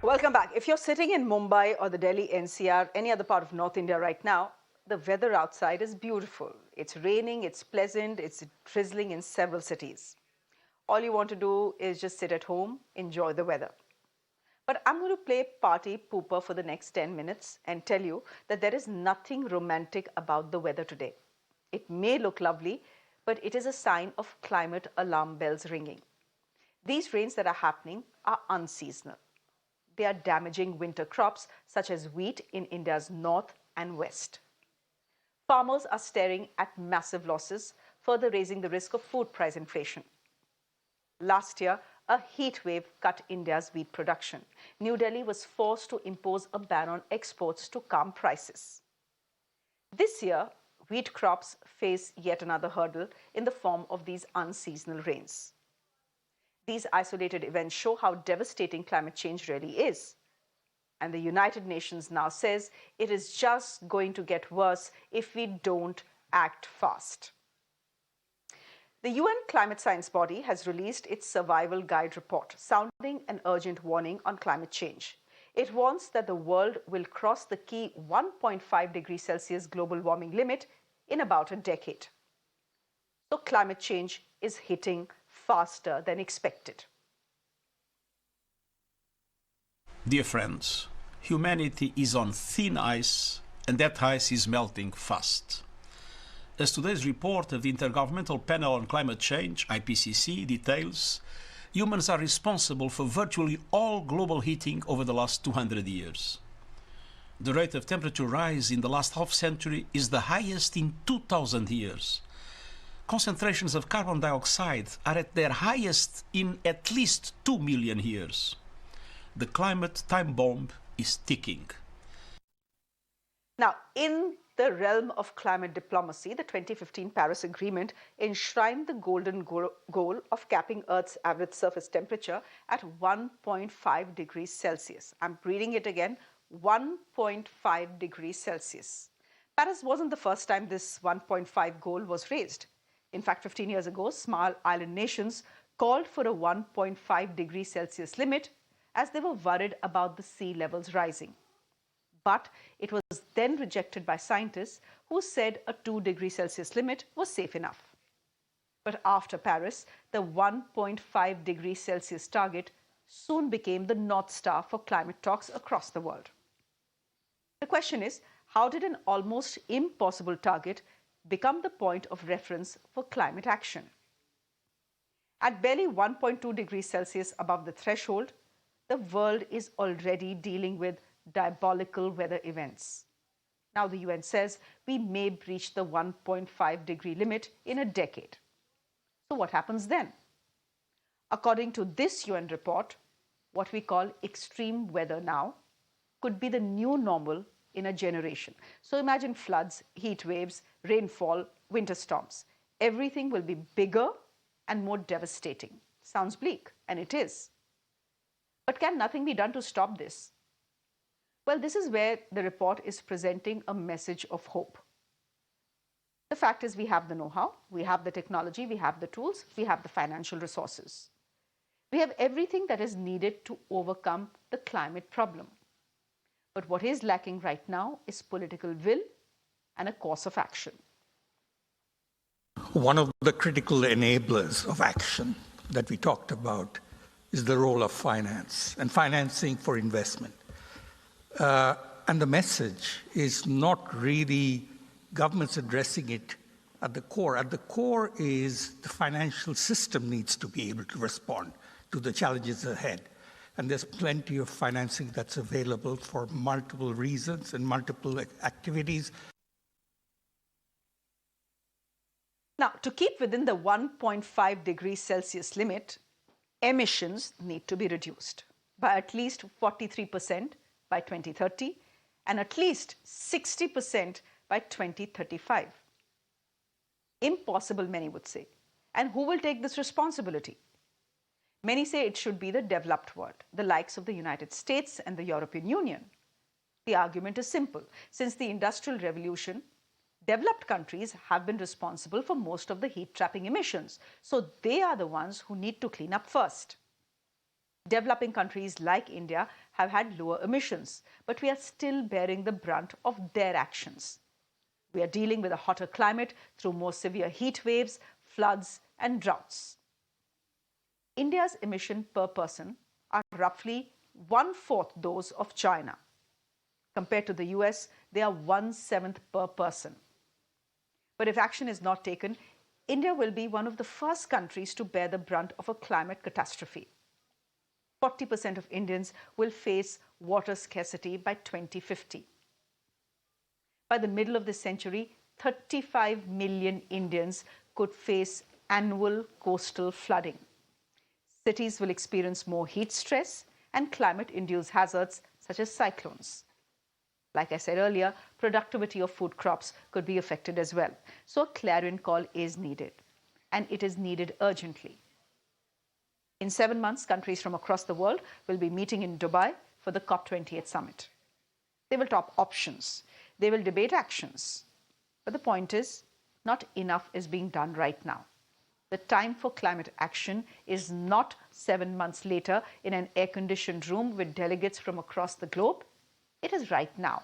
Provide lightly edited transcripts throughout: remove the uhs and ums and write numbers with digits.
Welcome back. If you're sitting in Mumbai or the Delhi NCR, any other part of North India right now, the weather outside is beautiful. It's raining, it's pleasant, it's drizzling in several cities. All you want to do is just sit at home, enjoy the weather. But I'm going to play party pooper for the next 10 minutes and tell you that there is nothing romantic about the weather today. It may look lovely, but it is a sign of climate alarm bells ringing. These rains that are happening are unseasonal. They are damaging winter crops such as wheat in India's north and west. Farmers are staring at massive losses, further raising the risk of food price inflation. Last year, a heat wave cut India's wheat production. New Delhi was forced to impose a ban on exports to calm prices. This year, wheat crops face yet another hurdle in the form of these unseasonal rains. These isolated events show how devastating climate change really is. And the United Nations now says it is just going to get worse if we don't act fast. The UN climate science body has released its survival guide report, sounding an urgent warning on climate change. It warns that the world will cross the key 1.5 degrees Celsius global warming limit in about a decade. So climate change is hitting faster than expected. Dear friends, humanity is on thin ice, and that ice is melting fast. As today's report of the Intergovernmental Panel on Climate Change, IPCC, details, humans are responsible for virtually all global heating over the last 200 years. The rate of temperature rise in the last half-century is the highest in 2,000 years. Concentrations of carbon dioxide are at their highest in at least 2 million years. The climate time bomb is ticking. Now, in the realm of climate diplomacy, the 2015 Paris Agreement enshrined the golden goal of capping Earth's average surface temperature at 1.5 degrees Celsius. I'm reading it again, 1.5 degrees Celsius. Paris wasn't the first time this 1.5 goal was raised. In fact, 15 years ago, small island nations called for a 1.5 degrees Celsius limit as they were worried about the sea levels rising. But it was then rejected by scientists who said a 2 degrees Celsius limit was safe enough. But after Paris, the 1.5 degrees Celsius target soon became the North Star for climate talks across the world. The question is, how did an almost impossible target become the point of reference for climate action? At barely 1.2 degrees Celsius above the threshold, the world is already dealing with diabolical weather events. Now the UN says we may breach the 1.5 degree limit in a decade. So what happens then? According to this UN report, what we call extreme weather now could be the new normal in a generation. So imagine floods, heat waves, rainfall, winter storms. Everything will be bigger and more devastating. Sounds bleak, and it is. But can nothing be done to stop this? Well, this is where the report is presenting a message of hope. The fact is we have the know-how, we have the technology, we have the tools, we have the financial resources. We have everything that is needed to overcome the climate problem. But what is lacking right now is political will and a course of action. One of the critical enablers of action that we talked about is the role of finance and financing for investment. And the message is not really governments addressing it at the core. At the core is the financial system needs to be able to respond to the challenges ahead. And there's plenty of financing that's available for multiple reasons and multiple activities. Now, to keep within the 1.5 degrees Celsius limit, emissions need to be reduced by at least 43% by 2030 and at least 60% by 2035. Impossible, many would say. And who will take this responsibility? Many say it should be the developed world, the likes of the United States and the European Union. The argument is simple. Since the Industrial Revolution, developed countries have been responsible for most of the heat-trapping emissions, so they are the ones who need to clean up first. Developing countries like India have had lower emissions, but we are still bearing the brunt of their actions. We are dealing with a hotter climate through more severe heat waves, floods, and droughts. India's emission per person are roughly 1/4 those of China. Compared to the US, they are 1/7 per person. But if action is not taken, India will be one of the first countries to bear the brunt of a climate catastrophe. 40% of Indians will face water scarcity by 2050. By the middle of this century, 35 million Indians could face annual coastal flooding. Cities will experience more heat stress and climate-induced hazards such as cyclones. Like I said earlier, productivity of food crops could be affected as well. So a clarion call is needed, and it is needed urgently. In 7 months, countries from across the world will be meeting in Dubai for the COP28 summit. They will talk options. They will debate actions. But the point is, not enough is being done right now. The time for climate action is not 7 months later in an air-conditioned room with delegates from across the globe. It is right now.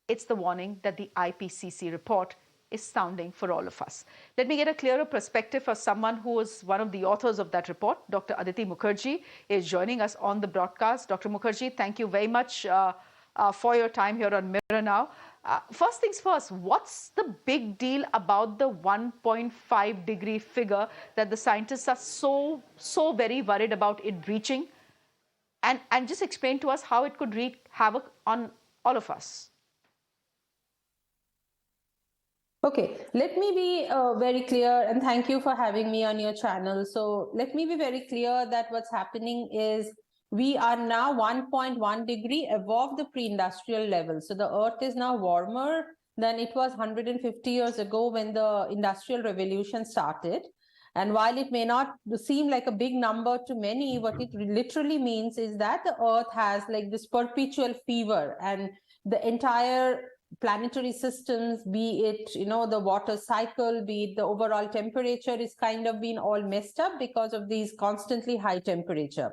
It's the warning that the IPCC report is sounding for all of us. Let me get a clearer perspective for someone who is one of the authors of that report. Dr. Aditi Mukherji is joining us on the broadcast. Dr. Mukherji, thank you very much for your time here on Mirror Now. First things first, what's the big deal about the 1.5 degree figure that the scientists are so very worried about it reaching? And just explain to us how it could wreak havoc on all of us. Okay, let me be very clear, and thank you for having me on your channel. So let me be very clear that what's happening is we are now 1.1 degree above the pre-industrial level. So the earth is now warmer than it was 150 years ago when the industrial revolution started. And while it may not seem like a big number to many, what it literally means is that the earth has like this perpetual fever, and the entire planetary systems, be it, the water cycle, be it the overall temperature, is kind of been all messed up because of these constantly high temperature.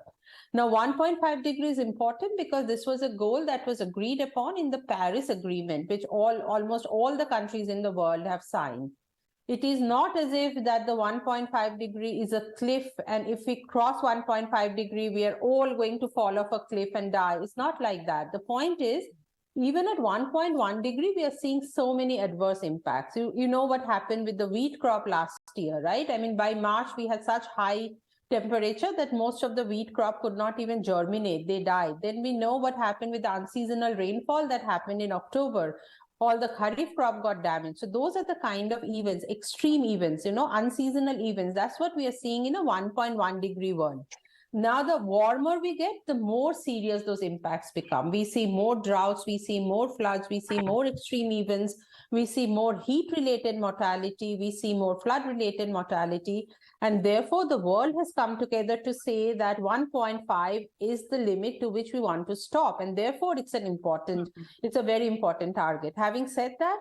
Now, 1.5 degrees is important because this was a goal that was agreed upon in the Paris Agreement, which almost all the countries in the world have signed. It is not as if that the 1.5 degree is a cliff, and if we cross 1.5 degree, we are all going to fall off a cliff and die. It's not like that. The point is, even at 1.1 degree, we are seeing so many adverse impacts. You know what happened with the wheat crop last year, right? I mean, by March, we had such high temperature that most of the wheat crop could not even germinate. They died. Then we know what happened with the unseasonal rainfall that happened in October. All the kharif crop got damaged. So those are the kind of events, extreme events, unseasonal events. That's what we are seeing in a 1.1 degree world. Now, the warmer we get, the more serious those impacts become. We see more droughts, we see more floods, we see more extreme events, we see more heat-related mortality, we see more flood-related mortality. And therefore, the world has come together to say that 1.5 is the limit to which we want to stop. And therefore, it's a very important target. Having said that,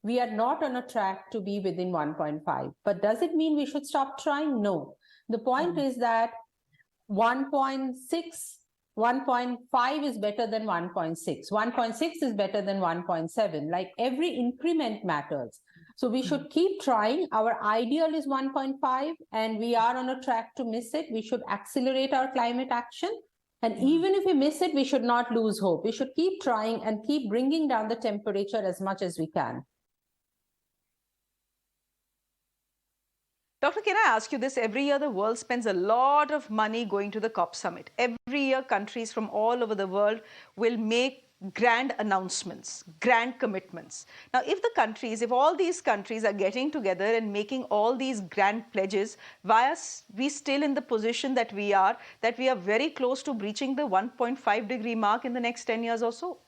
we are not on a track to be within 1.5. But does it mean we should stop trying? No. The point is that 1.6, 1.5 is better than 1.6. 1.6 is better than 1.7. Like, every increment matters. So we should keep trying. Our ideal is 1.5, and we are on a track to miss it. We should accelerate our climate action. And even if we miss it, we should not lose hope. We should keep trying and keep bringing down the temperature as much as we can. Doctor, can I ask you this? Every year, the world spends a lot of money going to the COP summit. Every year, countries from all over the world will make grand announcements, grand commitments. Now, if all these countries are getting together and making all these grand pledges, why are we still in the position that we are very close to breaching the 1.5 degree mark in the next 10 years or so?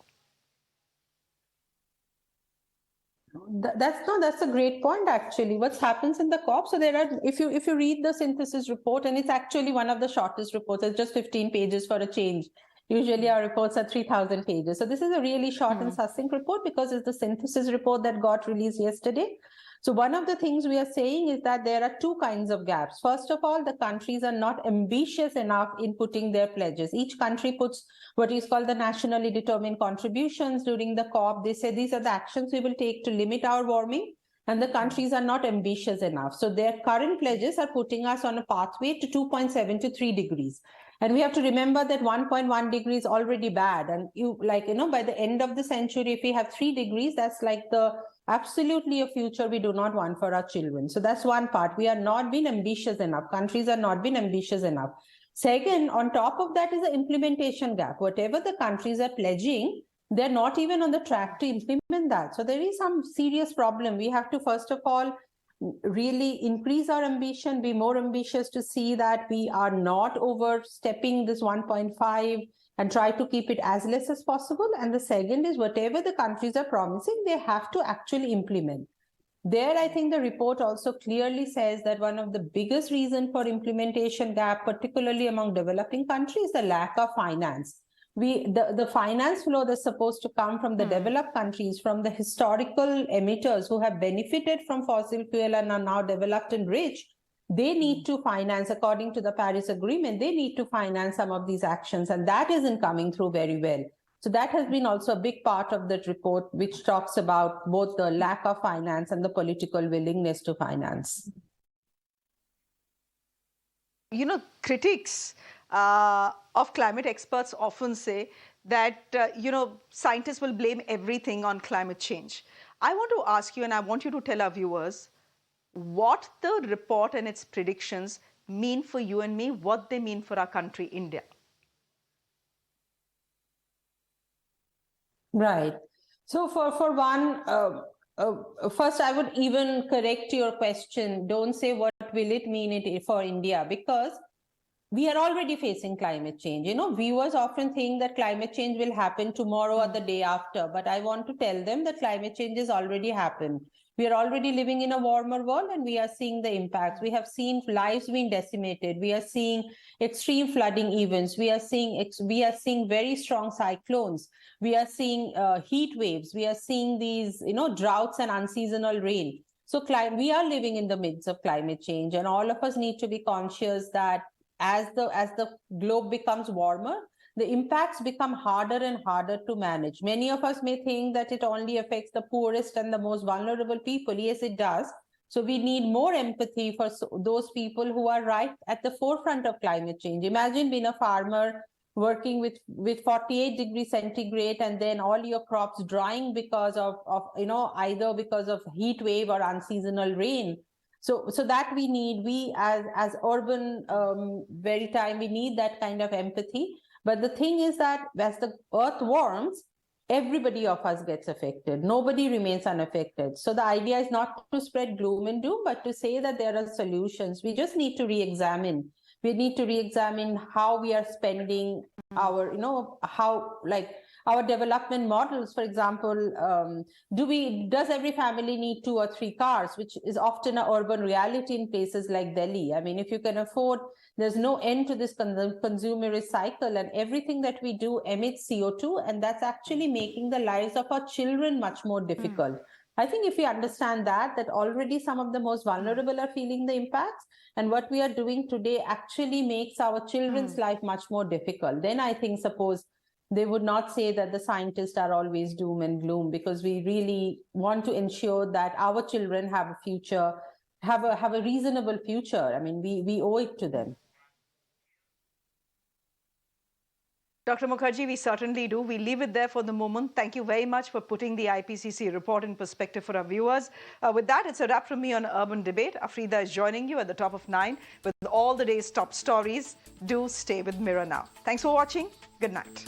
That's a great point, actually. What happens in the COP? So there are, if you read the synthesis report, and it's actually one of the shortest reports, it's just 15 pages for a change. Usually our reports are 3,000 pages. So this is a really short and succinct report because it's the synthesis report that got released yesterday. So one of the things we are saying is that there are two kinds of gaps. First of all, the countries are not ambitious enough in putting their pledges. Each country puts what is called the nationally determined contributions during the COP. They say these are the actions we will take to limit our warming, and the countries are not ambitious enough. So their current pledges are putting us on a pathway to 2.7 to 3 degrees. And we have to remember that 1.1 degree is already bad. And by the end of the century, if we have 3 degrees, that's like absolutely a future we do not want for our children. So that's one part. We are not being ambitious enough. Countries are not being ambitious enough. Second, on top of that is the implementation gap. Whatever the countries are pledging, they're not even on the track to implement that. So there is some serious problem. We have to, first of all, really increase our ambition, be more ambitious to see that we are not overstepping this 1.5 and try to keep it as less as possible. And the second is whatever the countries are promising, they have to actually implement. There, I think the report also clearly says that one of the biggest reasons for implementation gap, particularly among developing countries, is the lack of finance. The finance flow that's supposed to come from the developed countries, from the historical emitters who have benefited from fossil fuel and are now developed and rich, they need to finance, according to the Paris Agreement, they need to finance some of these actions, and that isn't coming through very well. So that has been also a big part of that report, which talks about both the lack of finance and the political willingness to finance. Critics of climate experts often say that, scientists will blame everything on climate change. I want to ask you, and I want you to tell our viewers, what the report and its predictions mean for you and me, what they mean for our country, India. Right. So for one, first I would even correct your question. Don't say what will it mean for India, because we are already facing climate change. Viewers often think that climate change will happen tomorrow or the day after, but I want to tell them that climate change has already happened. We are already living in a warmer world and we are seeing the impacts. We have seen lives being decimated. We are seeing extreme flooding events. We are seeing very strong cyclones. We are seeing heat waves. We are seeing these, droughts and unseasonal rain. So we are living in the midst of climate change, and all of us need to be conscious that as the globe becomes warmer, the impacts become harder and harder to manage. Many of us may think that it only affects the poorest and the most vulnerable people. Yes, it does. So we need more empathy for those people who are right at the forefront of climate change. Imagine being a farmer working with 48 degrees centigrade and then all your crops drying because of either because of heat wave or unseasonal rain. So that we need, as urban veritime, we need that kind of empathy. But the thing is that as the earth warms, everybody of us gets affected. Nobody remains unaffected. So the idea is not to spread gloom and doom, but to say that there are solutions. We just need to re-examine. We need to re-examine how we are spending our, our development models. For example, does every family need 2 or 3 cars, which is often an urban reality in places like Delhi? I mean, if you can afford, there's no end to this consumerist cycle, and everything that we do emits CO2, and that's actually making the lives of our children much more difficult. I think if we understand that already some of the most vulnerable are feeling the impacts, and what we are doing today actually makes our children's life much more difficult, then I think, suppose they would not say that the scientists are always doom and gloom, because we really want to ensure that our children have a future, have a reasonable future. I mean, we owe it to them. Dr. Mukherji, we certainly do. We leave it there for the moment. Thank you very much for putting the IPCC report in perspective for our viewers. With that, it's a wrap from me on Urban Debate. Afrida is joining you at the top of 9 with all the day's top stories. Do stay with Mirror now. Thanks for watching. Good night.